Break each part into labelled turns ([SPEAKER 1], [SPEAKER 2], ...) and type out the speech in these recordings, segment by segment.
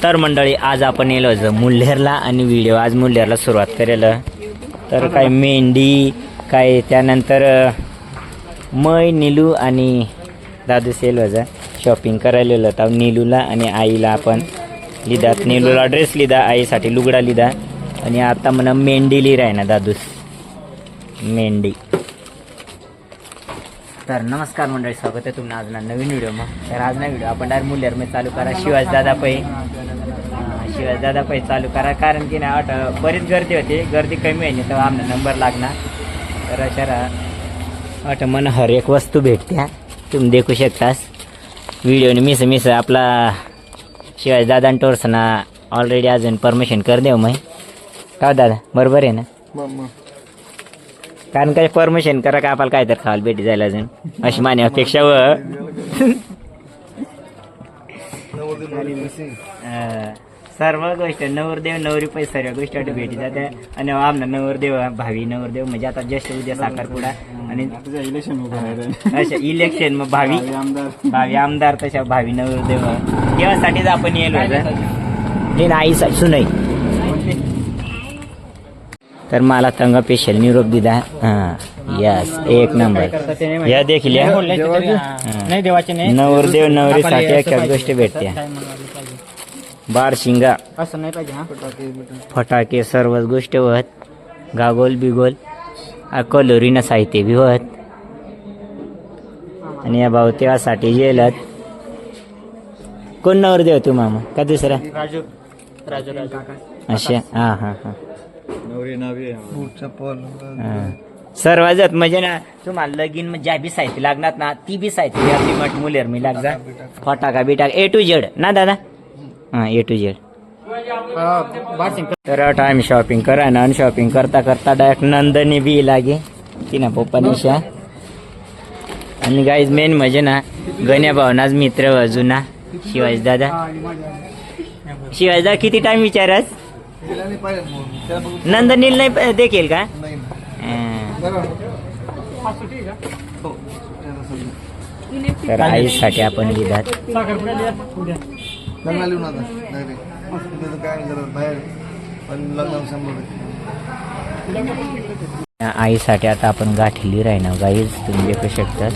[SPEAKER 1] तर मंडळी आज आपण येलो मुल्हेरला आणि व्हिडिओ आज मुल्हेरला सुरुवात करेल. तर काय मेंढी काय त्यानंतर मै नीलू आणि दादू सेलवाजा शॉपिंग करायला होता. नीलूला आणि आईला आपण लिहिदात. नीलूला ड्रेस लिहिदा, आईसाठी लुगडा लिहिदा आणि आता म्हणा मेंढी लिहि राही ना दादूस मेंढी. तर नमस्कार मंडळी, स्वागत आहे तुम्हाला आज ना नवीन व्हिडिओ. मग तर आज ना व्हिडिओ आपण डायरेक्ट मुल्हेरमध्ये चालू करा. शिवाजीदादा पै चालू करा, कारण की ना बरीच गर्दी होती, गर्दी कमी आहे तेव्हा आमना नंबर लागणार. तर अशा मला हर एक वस्तू भेटते, तुम्ही देखू शकतास व्हिडिओने. मिस आपला शिवाजीदादा टोर्स ना ऑलरेडी अजून परमिशन कर देऊ मग का दादा, बरोबर आहे ना? कारण काही परमिशन करा का आपल्याला काय तर खायला भेटी जायला अजून अशी माने अपेक्षा सर्व गोष्ट नवरदेव नवरी पै सर्व गोष्टी भेटी जाते. आणि आमना नवरदेव भावी नवरदेव म्हणजे आता जस्ट उद्या साखरपुडा आणि अशा इलेक्शन मग भावी आमदार तशा भावी नवरदेव देवासाठीच आपण येलो होतं. आईसाठी सुनाई तर मला तंग स्पेशल निरोप दिला. हां यस, एक नंबर. या देखील नवरदेव नवरीसाठी एक गोष्ट भेटते. बार शिंगा फटाके सर्वच गोष्ट होत, गागोल बिगोल कलोरीनं साहित्य बी होत. आणि या भाऊ तेव्हासाठी गेलत. कोण नवरदेव तू मामा का दुसरा? अशा हां हां हां सर्वात म्हणजे ना तुम्हाला लगीन ज्या बी साहित्य लागणार ना ती बी साहित्य मुलेर मी लागजा. फटाका बिटाका ए टू झेड ना दादा. हां ए टू झेड. तर आता आम्ही शॉपिंग करा ना, आणि शॉपिंग करता करता डायरेक्ट नंदनी बी लागे ती ना पप्पा निशा. आणि गाईज मेन म्हणजे ना गण्या भावनाच मित्र अजून शिवाजीदादा. शिवाजीदादा किती टाइम विचारस? नंदनील नाही देखील का? तर आईसाठी आपण लिहितात. आईसाठी आता आपण गाठी राहिना गाईज तुम्ही देखू शकतात.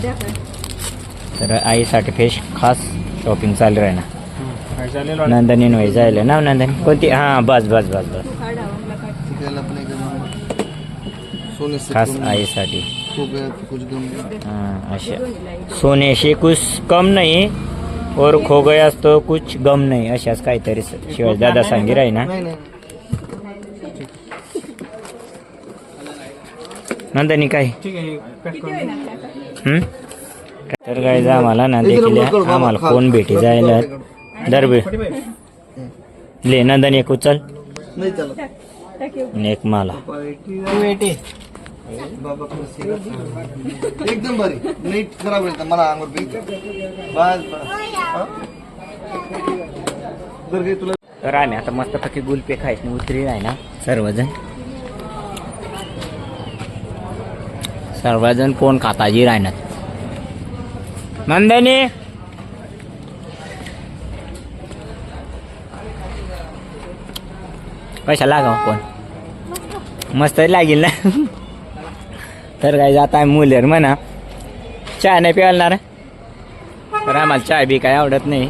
[SPEAKER 1] तर आईसाठी फेश खास शॉपिंग चालू राहिना. नंदनी वय जायला ना नंदनी कोणती? हां बस बस बस बस खास आईसाठी. हाँ अच्छा, सोने से कुछ कम नहीं और खो गया तो कुछ गम नहीं, अशाच काहीतरी शिवाजीदादा सांगी राही ना. नंदनी काय तर काय आम्हाला ना देखील आम्हाला फोन भेटी जायला दरबे ले. नंदनी एक उचल एक मला
[SPEAKER 2] एकदम भारी नीट खराब आहे मला अंगोर तुला.
[SPEAKER 1] तर आम्ही आता मस्त पैकी गुलपे खायचे उतरी आहे ना सर्वजण कोण खाताजी राहणार. नंदनी पैसा लागा कोण मस्त लागेल ना. तर काय जात आहे मुलेर म्हणा चहा नाही प्यालणार. तर आम्हाला चहा बी काय आवडत नाही.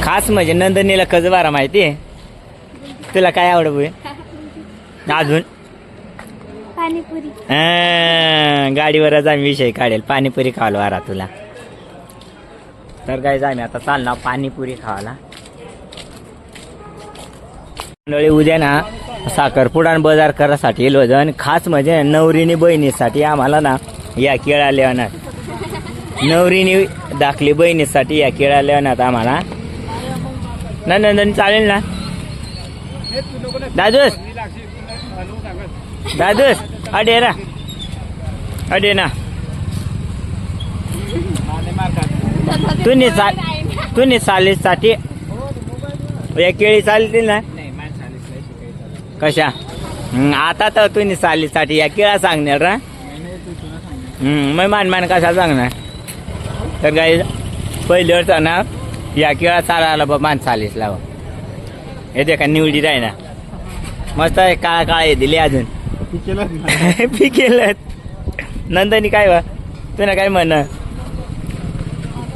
[SPEAKER 1] खास म्हणजे नंदनीला कच बारा माहिती आहे. तुला काय आवडत होय अजून?
[SPEAKER 3] पाणीपुरी.
[SPEAKER 1] गाडीवरच आम्ही विषय काढेल पाणीपुरी खावलो वारा तुला. तर काय आम्ही आता चालणार पाणीपुरी खावाला. उद्या ना साखरपुडा बाजार करासाठी येलो होतं. आणि खास म्हणजे नवरीने बहिणीसाठी आम्हाला ना या केळा लेवणार. नवरीने दाखली बहिणीसाठी या केळा लेवणार आम्हाला. नंदन चालेल ना दादूस? दादूस अडे रा अडे ना तुम्ही चालीसाठी या केळी चालतील ना कशा? आता तर तुम्ही चालीसाठी या केळा सांगणार रा. मग मान कशा सांगणार. तर काही पहिल्यावर ना या किळा चालायला बा माणसं चालीस लावा हे देखा निवडी आहे ना मस्त आहे काळा काळे दिले अजून पिकेल नंदनी काय बा तुला काय म्हण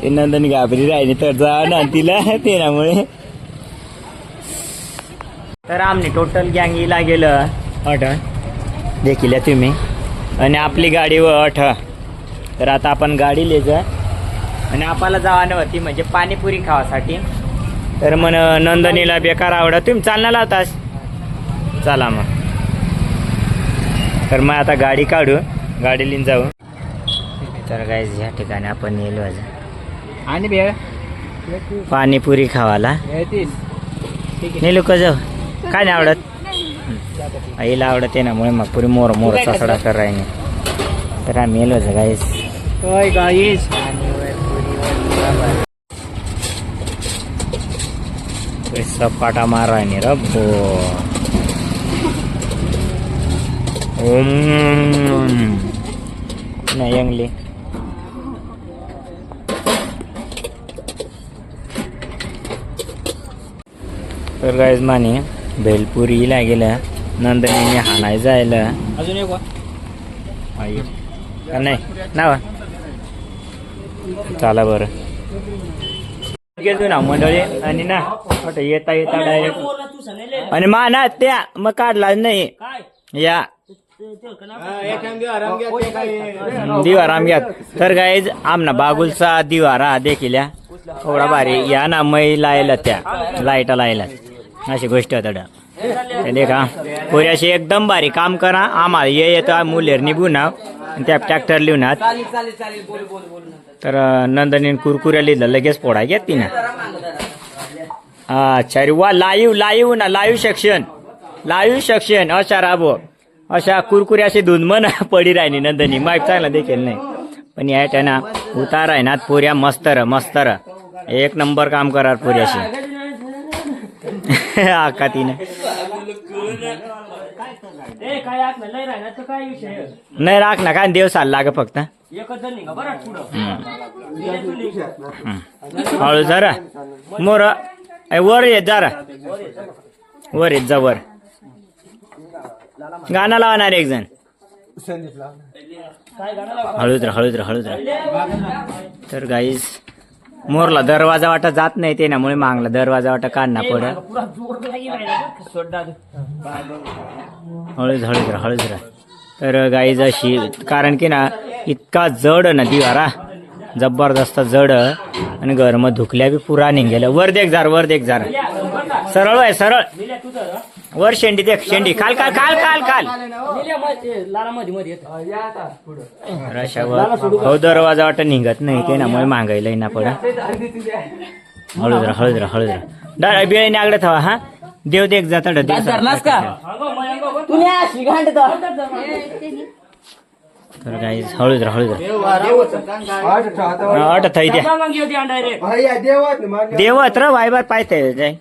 [SPEAKER 1] ते नंदनी घाबरी राहिली तर जा ना तिला तेनामुळे तर आमने टोटल गँगीला गेलं 8 देखील तुम्ही आणि आपली गाडी व 8 तर आता आपण गाडी ले जा आणि आपल्याला जावानं होती म्हणजे पाणीपुरी खावासाठी तर म्हण नंदनीला बेकार आवडत तुम्ही चालणार लावतास चला मग तर मग आता गाडी काढू गाडी लिहून जाऊ तर काय ह्या ठिकाणी आपण येलो आणि बेळ पाणीपुरी खावाला नेलो का जाऊ काय नाही आवडत आईला आवडते ना मुळे मग पुरी मोर मोर ससडा कर राहिने तर आम्ही येलो गाईस सपाटा मार राहिने रब्बो नाही यंगली तर गाईज माने भेलपुरीला गेल्या नंदनीने हाणाय जायला अजून एक का नाही नावा चला बरं गेलो ना मंडळी आणि ना येता येता डायरेक्ट आणि मा ना त्या मग काढला नाही या दिवाराम घ्या तर गाईज आमना बागुलचा दिवारा देखील थोडा भारी या ना मै लायला त्या लाईटा लायला अशी गोष्ट होता का पोऱ्याशी एकदम भारी काम करा आम्हाला ये येतो मुलेर निघून त्या ट्रॅक्टर लिहून तर नंदनी कुरकुऱ्या लिहिलं लगेच फोडा घेत ती ना अच्छा रे वा लाईव्ह ना लाईव्ह सेक्शन अशा राबो अशा कुरकुऱ्याशी धुनमन पडी राहिली नंदनी माईक चांगला देखील नाही पण या ना उतार आहे ना पोऱ्या मस्तर एक नंबर काम करा पोऱ्याशी आका तिने नाही राख ना काय देव चालला ग फक्त हळू जरा मोर वर येत जरा वर येत जा वर गाणं लावणार एक जण हळूच राहा तर गाईस मोरला दरवाजा वाटा जात नाही ते त्यामुळे मागला दरवाजा वाटा काढणं पडत हळूच राहा तर गाईज अशी कारण की ना इतका जड ना दिवारा जबरदस्त जड आणि गरम धुकल्या बी पुरा निघेल वर देख जार सरळ आहे सरळ वर शेंडी देख शेंडी काल हो दरवाजा वाटत निघत नाही ते ना मुळे मागायला ना पडा हळूच राहा बिळीने आगडे थवा हा देव देख जाता तर गाईज हळूच राहा अट थई द्या देवत र वायबार पायते जाय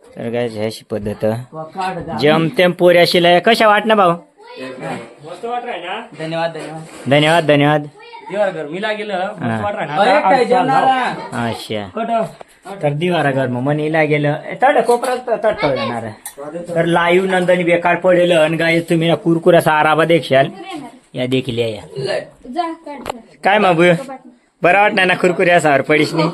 [SPEAKER 1] तर गाईज ह्याशी पद्धत जमतेम पोऱ्याशी लय कशा वाटणं भाऊ धन्यवाद अच्छा तर दिवारा घर मग मनीला गेलं तड कोपरात तटणार तर लाईव्ह नंदनी बेकार पडेल आणि गाय तुम्ही ना कुरकुराचा आराबा देखशाल या देखील या काय मग बरं वाटणार ना कुरकुऱ्या सावर पडीस नाही